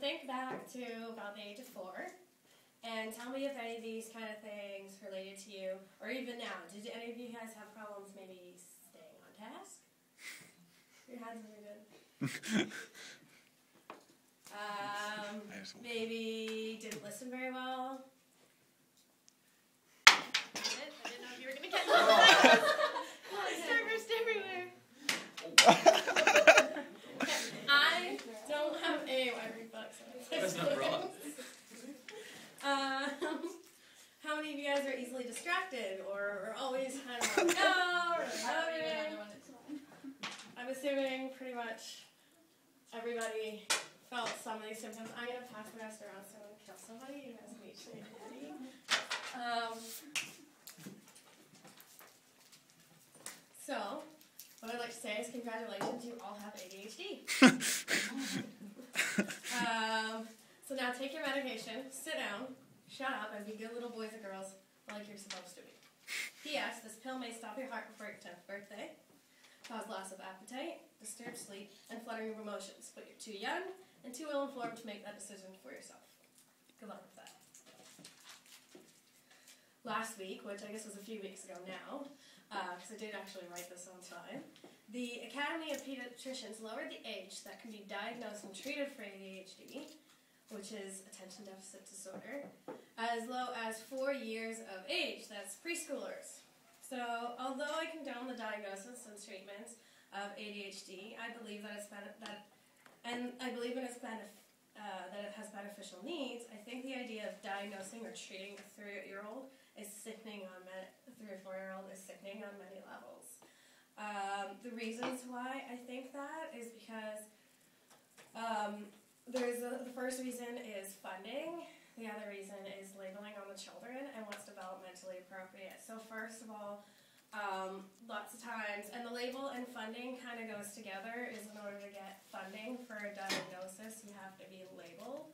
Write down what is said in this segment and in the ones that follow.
think back to about the age of 4, and tell me if any of these kind of things related to you, or even now. Did any of you guys have problems maybe staying on task? Your hands are good. Maybe didn't listen very well. I didn't know if you were going to get that. Servers everywhere. I don't have any reflux. That's not wrong. How many of you guys are easily distracted or are always kind of on the go or moving? I'm assuming pretty much everybody felt some of these symptoms. I'm going to pass the rest around so I don't kill somebody. You guys can each say it. So, what I'd like to say is congratulations, you all have ADHD. So now take your medication, sit down, shut up, and be good little boys and girls like you're supposed to be. P.S. This pill may stop your heart before your 10th birthday, cause loss of appetite, disturb sleep, and fluttering of emotions, but you're too young and too ill-informed to make that decision for yourself. Good luck with that. Last week, which I guess was a few weeks ago now, because I did actually write this on time, the Academy of Pediatricians lowered the age that can be diagnosed and treated for ADHD, which is attention deficit disorder, as low as 4 years of age. That's preschoolers. So, although I condone the diagnosis and treatment of ADHD, I believe that it has beneficial needs. I think the idea of diagnosing or treating a 3-year-old is sickening on a 3 or 4-year-old is sickening on many levels. The reasons why I think that is because the first reason is funding. The other reason is labeling on the children and what's developmentally appropriate. So first of all, lots of times, and the label and funding kind of goes together, is in order to get funding for a diagnosis, you have to be labeled.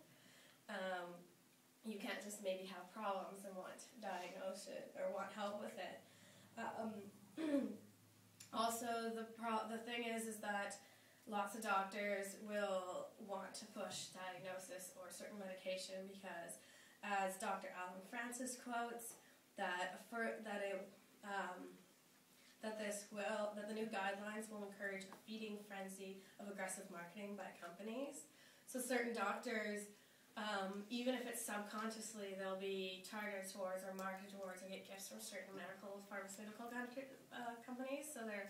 You can't just maybe have problems and want to diagnose it or want help with it. Also, the thing is that lots of doctors will want to push diagnosis or certain medication because, as Dr. Alan Francis quotes, that the new guidelines will encourage a feeding frenzy of aggressive marketing by companies. So certain doctors, even if it's subconsciously, they'll be targeted towards or marketed towards or get gifts from certain medical pharmaceutical companies. So they're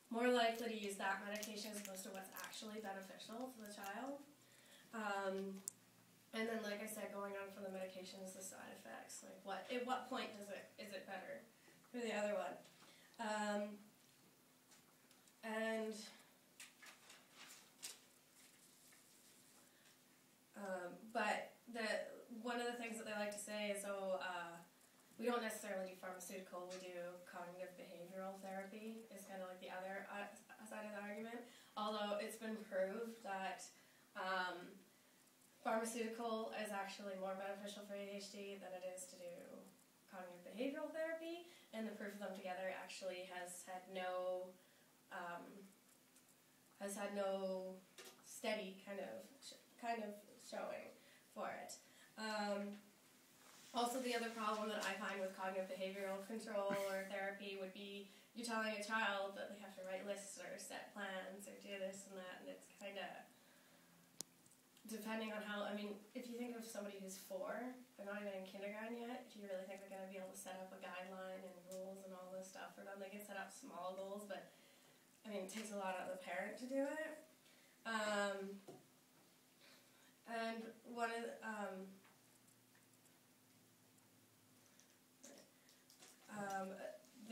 more likely to use that medication as opposed to what's actually beneficial to the child. And then, like I said, going on from the medication is the side effects. Like, at what point is it better for the other one? But one of the things that they like to say is, we don't necessarily do pharmaceutical, we do cognitive behavioral therapy, is kind of like the other side of the argument. Although it's been proved that pharmaceutical is actually more beneficial for ADHD than it is to do cognitive behavioral therapy, and the proof of them together actually has had no steady kind of showing for it. Also, the other problem that I find with cognitive behavioral control or therapy would be you're telling a child that they have to write lists or set plans or do this and that, and it's kind of, depending on how, I mean, if you think of somebody who's 4, they're not even in kindergarten yet, if you really think they're going to be able to set up a guideline and rules and all this stuff for them, they can set up small goals, but, I mean, it takes a lot out of the parent to do it. And one of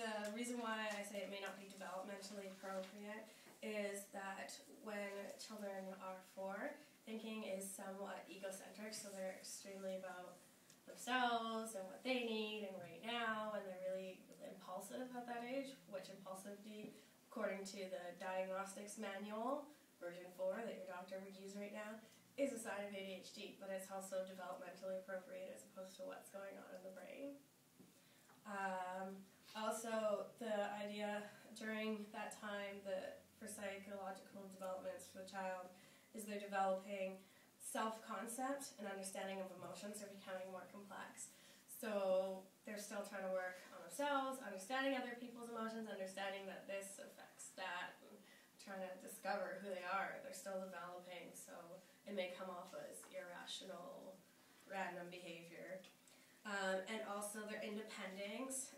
the reason why I say it may not be developmentally appropriate is that when children are 4, thinking is somewhat egocentric, so they're extremely about themselves and what they need and right now, and they're really impulsive at that age, which impulsivity, according to the Diagnostics Manual, version 4 that your doctor would use right now, is a sign of ADHD, but it's also developmentally appropriate as opposed to what's going on in the brain. Also, the idea during that time for psychological developments for the child is they're developing self-concept and understanding of emotions are becoming more complex. So they're still trying to work on themselves, understanding other people's emotions, understanding that this affects that, and trying to discover who they are. They're still developing, so it may come off as irrational, random behavior. And also their independence,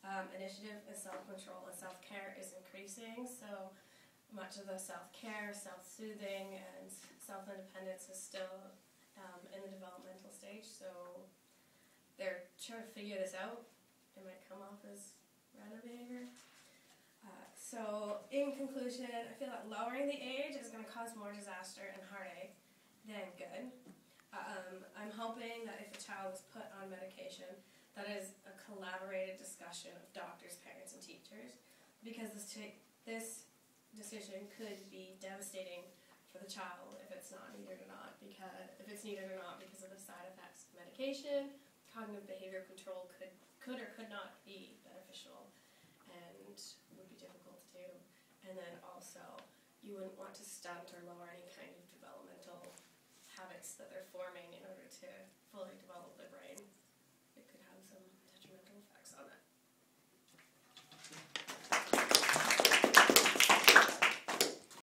initiative, and self-control and self-care is increasing. So much of the self-care, self-soothing, and self-independence is still in the developmental stage. So they're trying to figure this out. It might come off as random behavior. So in conclusion, I feel that lowering the age is going to cause more disaster and heartache than good. I'm hoping that if a child is put on medication, that is a collaborated discussion of doctors, parents, and teachers, because this decision could be devastating for the child if it's not needed or not, because of the side effects of medication. Cognitive behavior control could or could not be beneficial and would be difficult to do. And then also, you wouldn't want to stunt or lower any kind of developmental habits that they're forming in order to fully develop their brain.